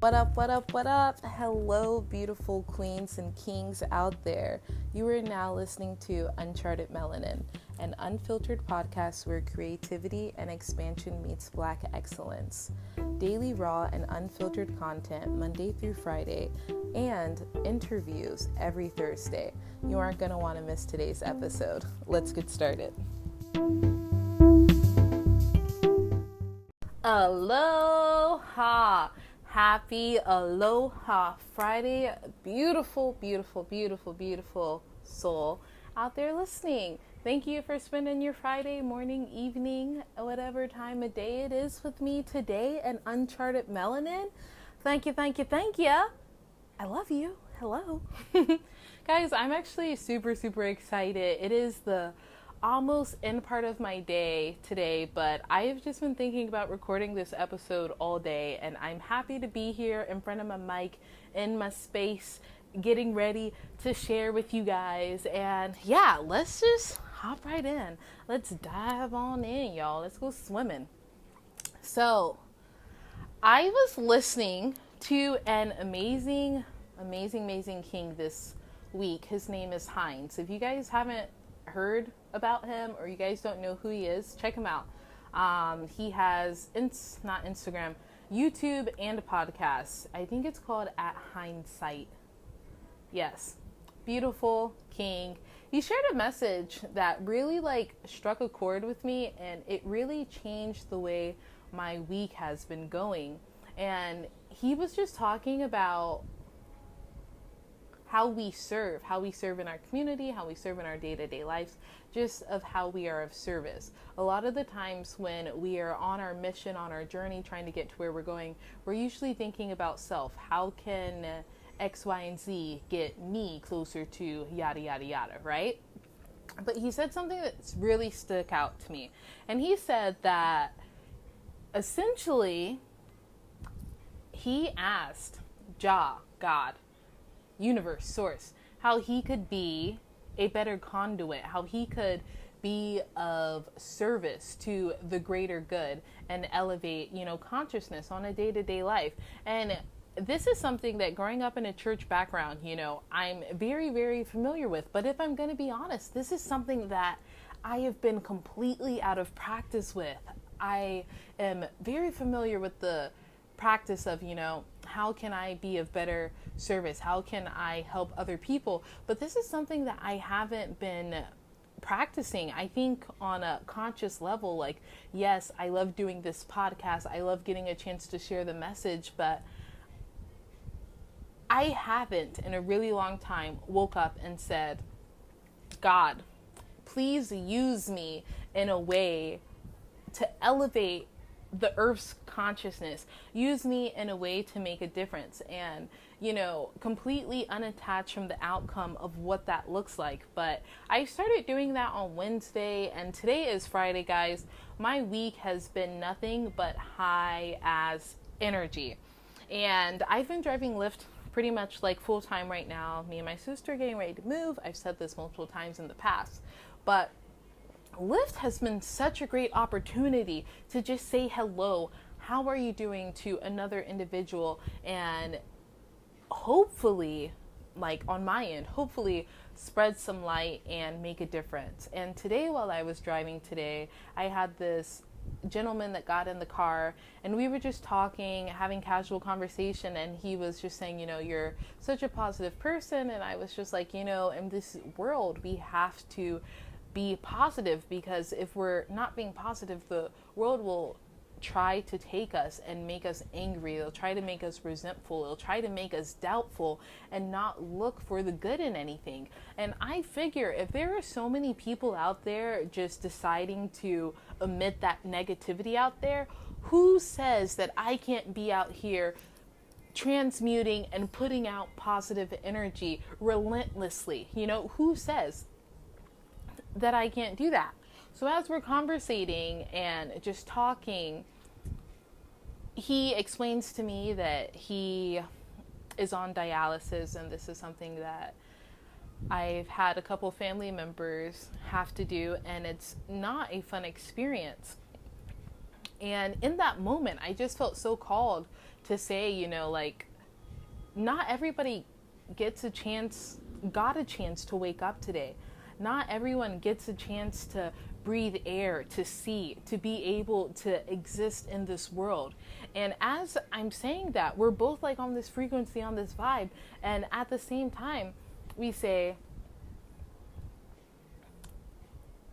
What up? Hello, beautiful queens and kings out there. You are now listening to Uncharted Melanin, an unfiltered podcast where creativity and expansion meets Black excellence. Daily raw and unfiltered content Monday through Friday, and interviews every Thursday. You aren't going to want to miss today's episode. Let's get started. Aloha! Happy Aloha Friday. Beautiful, beautiful, beautiful, beautiful soul out there listening. Thank you for spending your Friday morning, evening, whatever time of day it is with me today and Uncharted Melanin. Thank you, thank you, thank you. I love you. Hello. Guys, I'm actually super excited. It is the almost end part of my day today, but I've just been thinking about recording this episode all day, and I'm happy to be here in front of my mic in my space, getting ready to share with you guys. And yeah, let's just hop right in. Let's dive on in, y'all. Let's go swimming. So I was listening to an amazing king this week. His name is Heinz. If you guys haven't heard about him or you guys don't know who he is, check him out. He has not Instagram, YouTube, and a podcast. I think it's called At Hindsight. Yes, beautiful king. He shared a message that really struck a chord with me, and it really changed the way my week has been going. And he was just talking about how we serve in our community, how we serve in our day-to-day lives, just of how we are of service. A lot of the times when we are on our mission, on our journey, trying to get to where we're going, we're usually thinking about self. How can X, Y, and Z get me closer to yada, yada, yada, right? But he said something that's really stuck out to me. And he said that essentially he asked God, universe, source, how he could be a better conduit, how he could be of service to the greater good and elevate, consciousness on a day-to-day life. And this is something that growing up in a church background, I'm very familiar with. But if I'm going to be honest, this is something that I have been completely out of practice with. I am very familiar with the practice of, how can I be of better service? How can I help other people? But this is something that I haven't been practicing, I think, on a conscious level. Yes, I love doing this podcast. I love getting a chance to share the message, but I haven't in a really long time woke up and said, God, please use me in a way to elevate the earth's consciousness. Use me in a way to make a difference, and completely unattached from the outcome of what that looks like. But I started doing that on Wednesday, and today is Friday, guys. My week has been nothing but high as energy, and I've been driving Lyft pretty much full time right now. Me and my sister are getting ready to move. I've said this multiple times in the past, but Lyft has been such a great opportunity to just say hello, how are you doing, to another individual, and hopefully, on my end, hopefully spread some light and make a difference. And today, while I was driving today, I had this gentleman that got in the car, and we were just talking, having casual conversation, and he was just saying, you're such a positive person. And I was just in this world, we have to be positive, because if we're not being positive, the world will try to take us and make us angry. They'll try to make us resentful. They'll try to make us doubtful and not look for the good in anything. And I figure if there are so many people out there just deciding to emit that negativity out there, who says that I can't be out here transmuting and putting out positive energy relentlessly? Who says that I can't do that? So as we're conversating and just talking, he explains to me that he is on dialysis, and this is something that I've had a couple family members have to do, and it's not a fun experience. And in that moment, I just felt so called to say, like, not everybody got a chance to wake up today. Not everyone gets a chance to breathe air, to see, to be able to exist in this world. And as I'm saying that, we're both like on this frequency, on this vibe. And at the same time, we say,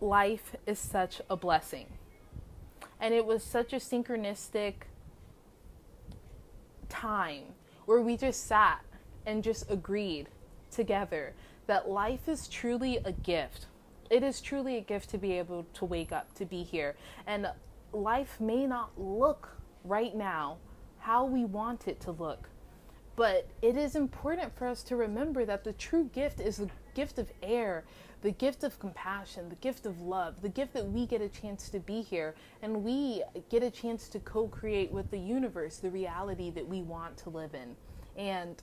life is such a blessing. And it was such a synchronistic time where we just sat and just agreed together that life is truly a gift. It is truly a gift to be able to wake up, to be here. And life may not look right now how we want it to look, but it is important for us to remember that the true gift is the gift of air, the gift of compassion, the gift of love, the gift that we get a chance to be here and we get a chance to co-create with the universe, the reality that we want to live in. And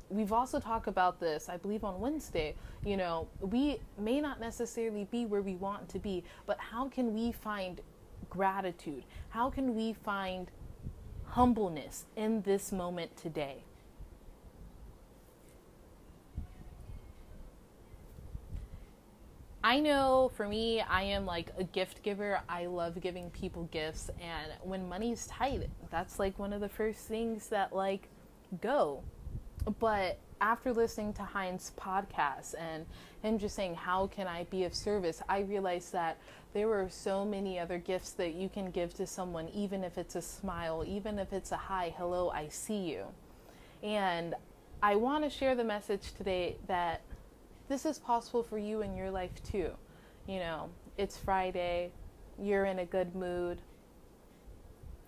we've also talked about this, I believe on Wednesday, we may not necessarily be where we want to be, but how can we find gratitude? How can we find humbleness in this moment today? I know for me, I am like a gift giver. I love giving people gifts. And when money's tight, that's like one of the first things that like go. But after listening to Heinz's podcast and him just saying, how can I be of service? I realized that there were so many other gifts that you can give to someone, even if it's a smile, even if it's a hi, hello, I see you. And I want to share the message today that this is possible for you in your life too. It's Friday, you're in a good mood.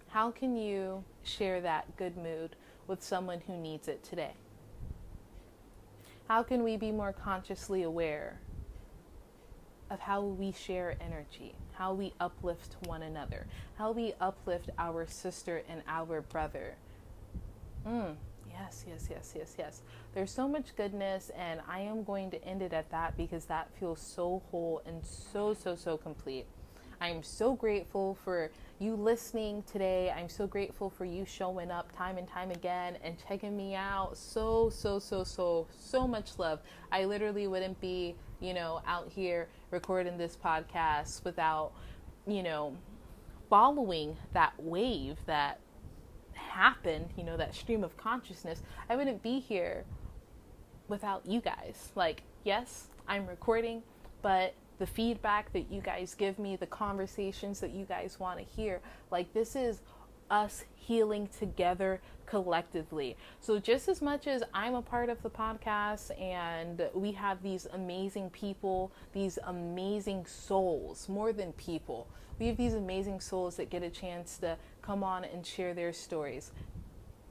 How can you share that good mood with someone who needs it today? How can we be more consciously aware of how we share energy, how we uplift one another, how we uplift our sister and our brother? Yes. There's so much goodness, and I am going to end it at that because that feels so whole and so complete. I'm so grateful for you listening today. I'm so grateful for you showing up time and time again and checking me out. So much love. I literally wouldn't be, out here recording this podcast without, following that wave that happened, that stream of consciousness. I wouldn't be here without you guys. Like, yes, I'm recording, but the feedback that you guys give me, the conversations that you guys want to hear, like, this is us healing together collectively. So just as much as I'm a part of the podcast and we have these amazing people, these amazing souls, more than people, we have these amazing souls that get a chance to come on and share their stories.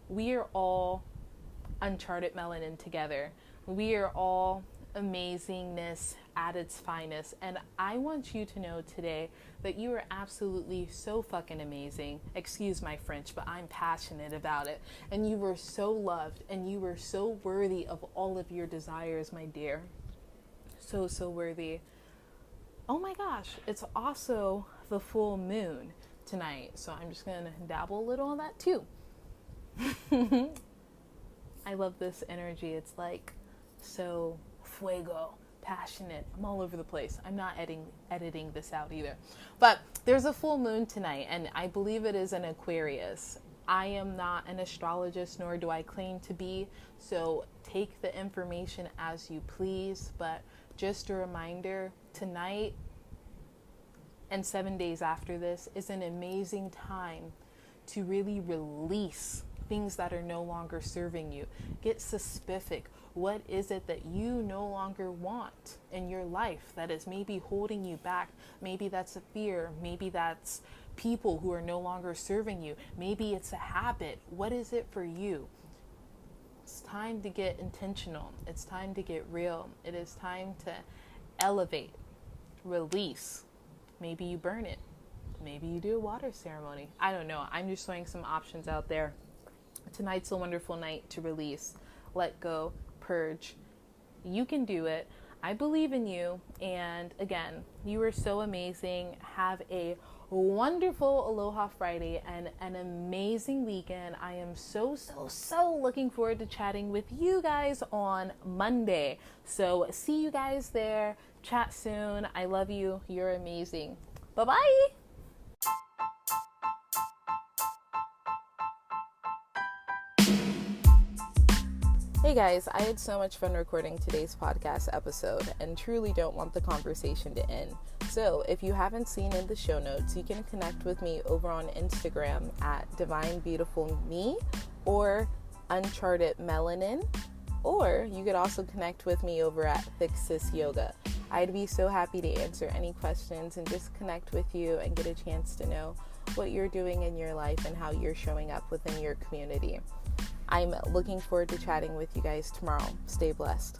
We are all uncharted melanin together. We are all amazingness at its finest. And I want you to know today that you are absolutely so fucking amazing. Excuse my French, but I'm passionate about it. And you were so loved and you were so worthy of all of your desires, my dear. So worthy. Oh my gosh, it's also the full moon tonight. So I'm just going to dabble a little on that too. I love this energy. It's like so fuego, passionate. I'm all over the place. I'm not editing this out either. But there's a full moon tonight, and I believe it is an Aquarius. I am not an astrologist, nor do I claim to be, so take the information as you please. But just a reminder, tonight and 7 days after this is an amazing time to really release things that are no longer serving you. Get specific. What is it that you no longer want in your life that is maybe holding you back? Maybe that's a fear. Maybe that's people who are no longer serving you. Maybe it's a habit. What is it for you? It's time to get intentional. It's time to get real. It is time to elevate, release. Maybe you burn it. Maybe you do a water ceremony. I don't know. I'm just throwing some options out there. Tonight's a wonderful night to release, let go, purge. You can do it. I believe in you. And again, you are so amazing. Have a wonderful Aloha Friday and an amazing weekend. I am so looking forward to chatting with you guys on Monday. So see you guys there. Chat soon. I love you. You're amazing. Bye-bye. Hey guys, I had so much fun recording today's podcast episode and truly don't want the conversation to end. So if you haven't seen in the show notes, you can connect with me over on Instagram at Divine Beautiful Me or Uncharted Melanin, or you could also connect with me over at Thick Sis Yoga. I'd be so happy to answer any questions and just connect with you and get a chance to know what you're doing in your life and how you're showing up within your community. I'm looking forward to chatting with you guys tomorrow. Stay blessed.